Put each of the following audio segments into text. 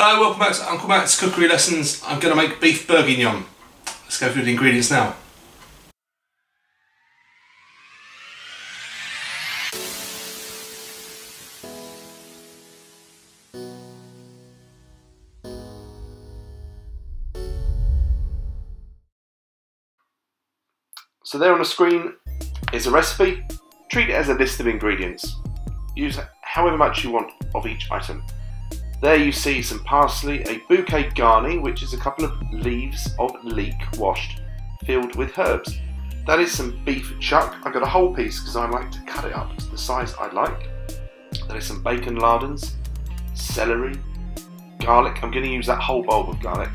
Hello, welcome back to Uncle Matt's Cookery Lessons. I'm going to make beef bourguignon. Let's go through the ingredients now. So there on the screen is a recipe. Treat it as a list of ingredients. Use however much you want of each item. There you see some parsley, a bouquet garni, which is a couple of leaves of leek washed, filled with herbs. That is some beef chuck. I got a whole piece because I like to cut it up to the size I like. There is some bacon lardons, celery, garlic. I'm going to use that whole bulb of garlic.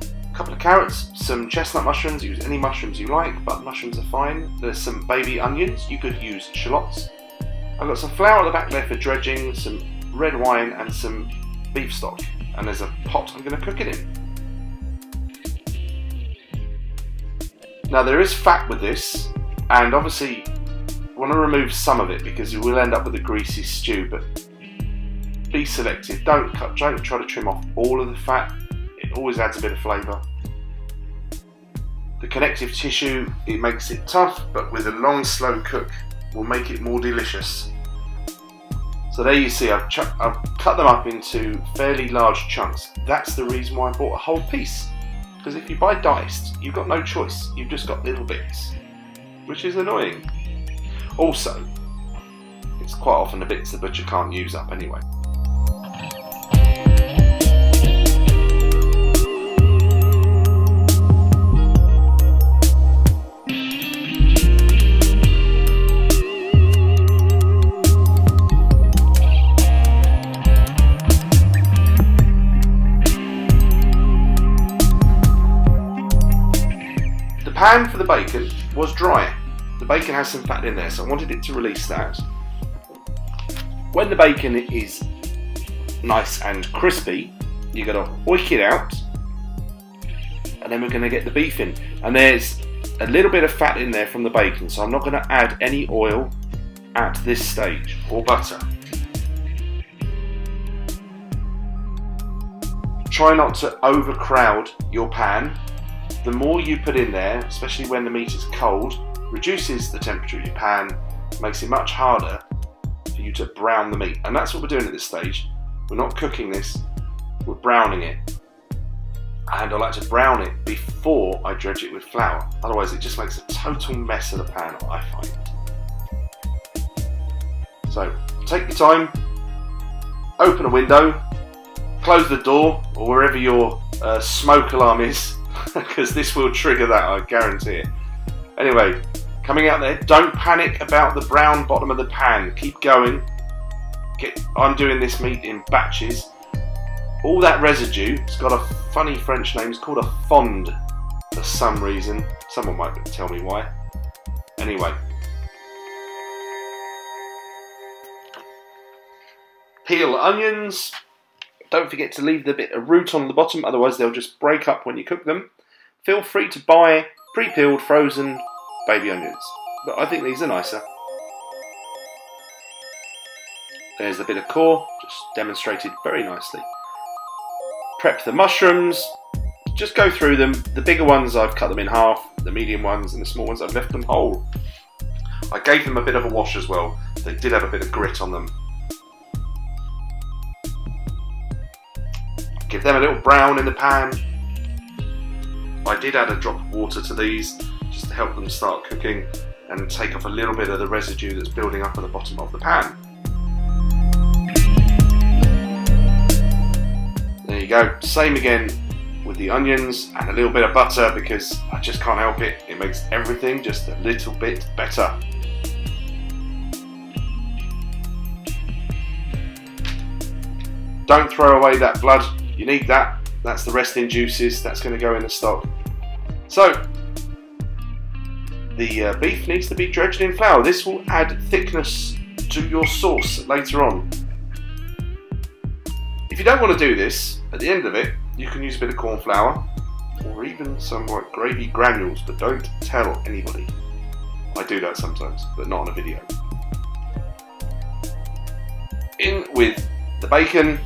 A couple of carrots, some chestnut mushrooms. Use any mushrooms you like, but mushrooms are fine. There's some baby onions. You could use shallots. I've got some flour at the back there for dredging, some red wine and some beef stock, and there's a pot I'm going to cook it in. Now there is fat with this, and obviously I want to remove some of it because you will end up with a greasy stew, but be selective. Don't try to trim off all of the fat. It always adds a bit of flavour. The connective tissue, it makes it tough, but with a long slow cook will make it more delicious. So there you see, I've cut them up into fairly large chunks. That's the reason why I bought a whole piece. Because if you buy diced, you've got no choice. You've just got little bits, which is annoying. Also, it's quite often the bits the butcher can't use up anyway. The pan for the bacon was dry. The bacon has some fat in there, so I wanted it to release that. When the bacon is nice and crispy, you're going to oik it out, and then we're going to get the beef in. And there's a little bit of fat in there from the bacon, so I'm not going to add any oil at this stage, or butter. Try not to overcrowd your pan. The more you put in there, especially when the meat is cold, reduces the temperature of your pan, makes it much harder for you to brown the meat. And that's what we're doing at this stage. We're not cooking this, we're browning it. And I like to brown it before I dredge it with flour. Otherwise it just makes a total mess of the pan, I find. So take your time, open a window, close the door, or wherever your smoke alarm is, because this will trigger that, I guarantee it. Anyway, coming out there, don't panic about the brown bottom of the pan. Keep going. I'm doing this meat in batches. All that residue, it's got a funny French name, it's called a fond for some reason. Someone might tell me why. Anyway. Peel onions. Don't forget to leave the bit of root on the bottom, otherwise they'll just break up when you cook them. Feel free to buy pre-peeled frozen baby onions, but I think these are nicer. There's a bit of core, just demonstrated very nicely. Prep the mushrooms, just go through them. The bigger ones I've cut them in half, the medium ones and the small ones I've left them whole. I gave them a bit of a wash as well. They did have a bit of grit on them. Give them a little brown in the pan. I did add a drop of water to these just to help them start cooking and take off a little bit of the residue that's building up at the bottom of the pan. There you go. Same again with the onions and a little bit of butter because I just can't help it. It makes everything just a little bit better. Don't throw away that blood. You need that. That's the resting juices. That's going to go in the stock. So, the beef needs to be dredged in flour. This will add thickness to your sauce later on. If you don't want to do this, at the end of it, you can use a bit of corn flour or even some like gravy granules, but don't tell anybody. I do that sometimes, but not on a video. In with the bacon,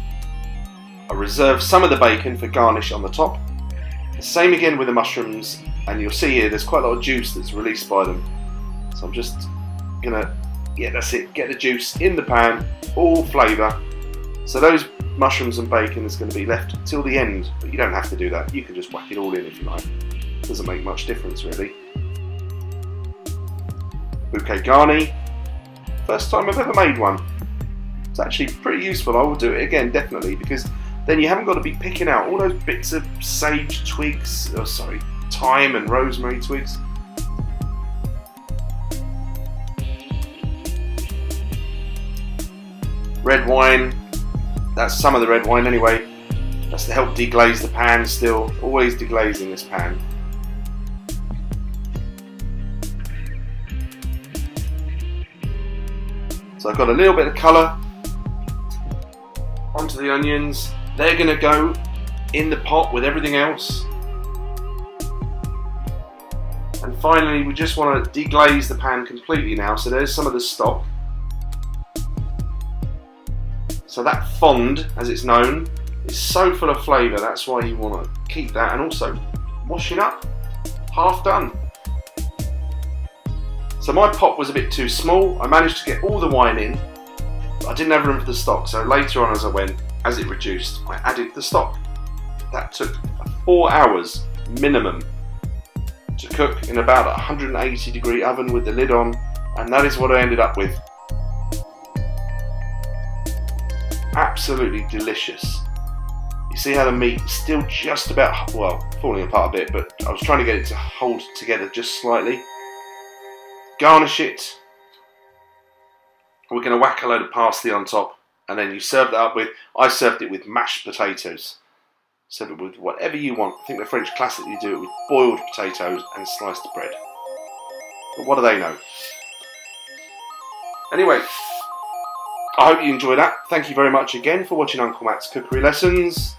I reserve some of the bacon for garnish on the top. The same again with the mushrooms, and you'll see here there's quite a lot of juice that's released by them. So I'm just gonna, yeah, that's it, get the juice in the pan, all flavour. So those mushrooms and bacon is going to be left till the end, but you don't have to do that. You can just whack it all in if you like. Doesn't make much difference really. Bouquet garni. First time I've ever made one. It's actually pretty useful. I will do it again definitely, because then you haven't got to be picking out all those bits of sage twigs, oh sorry, thyme and rosemary twigs. Red wine. That's some of the red wine anyway. That's to help deglaze the pan still. Always deglazing this pan. So I've got a little bit of colour onto the onions. They're going to go in the pot with everything else. And finally we just want to deglaze the pan completely now. So there's some of the stock. So that fond, as it's known, is so full of flavour, that's why you want to keep that. And also, washing up, half done. So my pot was a bit too small. I managed to get all the wine in, but I didn't have room for the stock. So later on as I went, as it reduced, I added the stock. That took 4 hours minimum to cook in about a 180 degree oven with the lid on, and that is what I ended up with. Absolutely delicious. You see how the meat is still just about, well, falling apart a bit, but I was trying to get it to hold together just slightly. Garnish it. We're going to whack a load of parsley on top, and then you serve that up with, I served it with mashed potatoes. Serve it with whatever you want. I think the French classically do it with boiled potatoes and sliced bread. But what do they know? Anyway, I hope you enjoyed that. Thank you very much again for watching Uncle Matt's cookery lessons.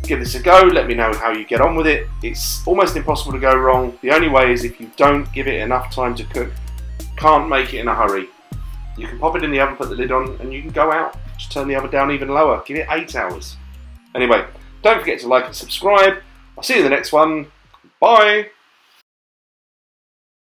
Give this a go, let me know how you get on with it. It's almost impossible to go wrong. The only way is if you don't give it enough time to cook. Can't make it in a hurry. You can pop it in the oven, put the lid on, and you can go out. Just turn the oven down even lower. Give it 8 hours. Anyway, don't forget to like and subscribe. I'll see you in the next one. Bye!